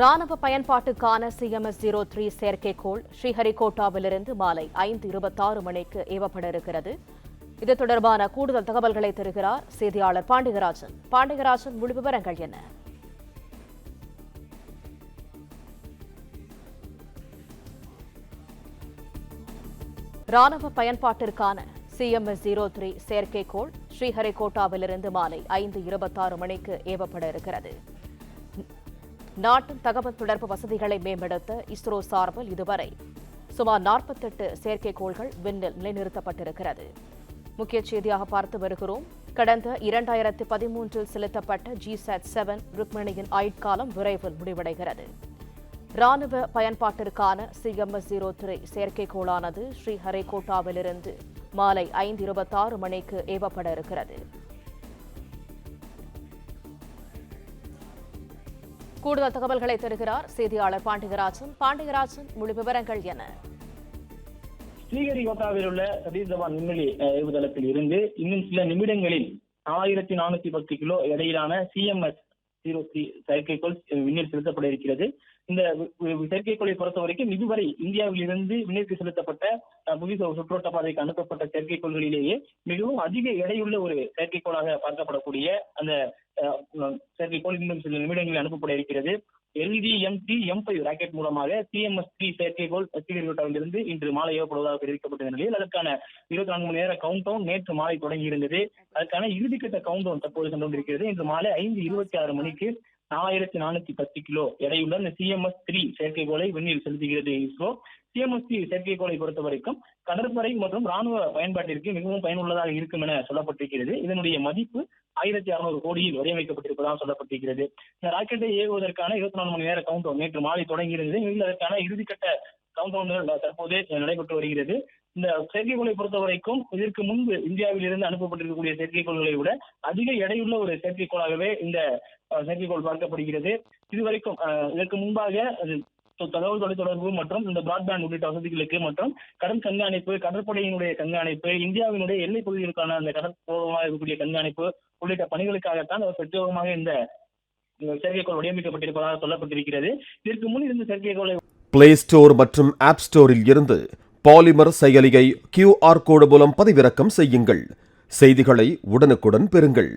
ராணுவ பயன்பாட்டுக்கான CMS-03 செயற்கைக்கோள் ஸ்ரீஹரிகோட்டாவிலிருந்து மாலை 5:26 மணிக்கு ஏவப்பட இருக்கிறது. இது தொடர்பான கூடுதல் தகவல்களை தருகிறார் செய்தியாளர் பாண்டியராஜன். பாண்டியராஜன், முழு விவரங்கள் என்ன? ராணுவ பயன்பாட்டிற்கான CMS-03 செயற்கைக்கோள் ஸ்ரீஹரிகோட்டாவிலிருந்து மாலை 5:26 மணிக்கு ஏவப்பட இருக்கிறது. நாட்டின் தகவல் தொடர்பு வசதிகளை மேம்படுத்த இஸ்ரோ சார்பில் இதுவரை சுமார் 48 செயற்கைக்கோள்கள் விண்ணில் நிலைநிறுத்தப்பட்டிருக்கிறது. முக்கிய செய்தியாக பார்த்து வருகிறோம். கடந்த 2013 செலுத்தப்பட்ட GSAT-7 ருக்மணியின் ஆயுட்காலம் விரைவில் முடிவடைகிறது. ராணுவ பயன்பாட்டிற்கான CMS-03 செயற்கைக்கோளானது ஸ்ரீஹரிகோட்டாவிலிருந்து மாலை 5:26 மணிக்கு ஏவப்பட இருக்கிறது. கூடுதல் தகவல்களை தருகிறார் செய்தியாளர் பாண்டியராஜன். பாண்டியராஜன், முழு விவரங்கள் என்ன? ஸ்ரீஹரிகோட்டாவில் உள்ள சதீஷ் தவான் விண்வெளி ஏவுதளத்தில் இருந்து இன்னும் சில நிமிடங்களில் 1410 கிலோ எடையிலான CMS-03 செயற்கைக்கோள் விண்ணில் செலுத்தப்பட இருக்கிறது. இந்த செயற்கைக்கோளை பொறுத்த வரைக்கும் இதுவரை இந்தியாவில் இருந்து விண்ணிற்கு செலுத்தப்பட்ட புவி சுற்றோட்ட பாதைக்கு அனுப்பப்பட்ட செயற்கைக்கோள்களிலேயே மிகவும் அதிக எடையுள்ள ஒரு செயற்கைக்கோளாக பார்க்கப்படக்கூடிய அந்த செயற்கைக்கோள் இன்னும் சில நிமிடங்களில் அனுப்பப்பட இருக்கிறது. LVM-3M5 ராக்கெட் மூலமாக CMS-3 செயற்கைக்கோள் ஸ்ரீஹரிகோட்டாவிலிருந்து இன்று மாலை ஏவப்படுவதாக தெரிவிக்கப்பட்ட நிலையில் அதற்கான 24 மணி நேர கவுண்ட் டவுன் நேற்று மாலை தொடங்கி இருந்தது. அதற்கான இறுதிக்கட்ட கவுண்ட் டவுன் தற்போது சென்று கொண்டிருக்கிறது. இன்று மாலை 5:26 மணிக்கு 1410 கிலோ எடையுள்ள இந்த CMS-3 செயற்கைக்கோளை விண்ணில் செலுத்துகிறது இஸ்ரோ. CMS-3 செயற்கைக்கோளை பொறுத்த வரைக்கும் கடற்படை மற்றும் ராணுவ பயன்பாட்டிற்கு மிகவும் பயனுள்ளதாக இருக்கும் என சொல்லப்பட்டிருக்கிறது. இதனுடைய மதிப்பு 1600 கோடியில் வடிவமைக்கப்பட்டிருப்பதாக சொல்லப்பட்டிருக்கிறது. இந்த ராக்கெட்டை ஏவுவதற்கான 24 மணி நேர கவுண்ட் டவுன் நேற்று மாலை தொடங்கியிருந்தது. அதற்கான இறுதிக்கட்ட கவுண்ட் டவுன் தற்போது நடைபெற்று வருகிறது. இந்த செயற்கைக்கோளை பொறுத்த வரைக்கும் இதற்கு முன்பு இந்தியாவில் இருந்து அனுப்பப்பட்டிருக்கக்கூடிய செயற்கைக்கோள்களை விட அதிக எடையுள்ள ஒரு செயற்கைக்கோளாகவே இந்த செயற்கைக்கோள் பார்க்கப்படுகிறது. இதுவரைக்கும் இதற்கு முன்பாக தகவல் தொடர்பு மற்றும் இந்த பிராட்பேண்ட் உள்ளிட்ட வசதிகளுக்கு மற்றும் கடல் கண்காணிப்பு, கடற்படையினுடைய கண்காணிப்பு, இந்தியாவினுடைய எல்லைப் பகுதிகளுக்கான அந்த கடற்போகமாக இருக்கக்கூடிய கண்காணிப்பு உள்ளிட்ட பணிகளுக்காகத்தான் பிரத்யேகமாக இந்த செயற்கைக்கோள் வடிவமைக்கப்பட்டிருப்பதாக சொல்லப்பட்டிருக்கிறது. இதற்கு முன் இருந்த செயற்கைக்கோளை பிளே ஸ்டோர் மற்றும் ஆப் ஸ்டோரில் இருந்து பாலிமர் செயலியை QR கோடு மூலம் பதிவிறக்கம் செய்யுங்கள். செய்திகளை உடனுக்குடன் பெறுங்கள்.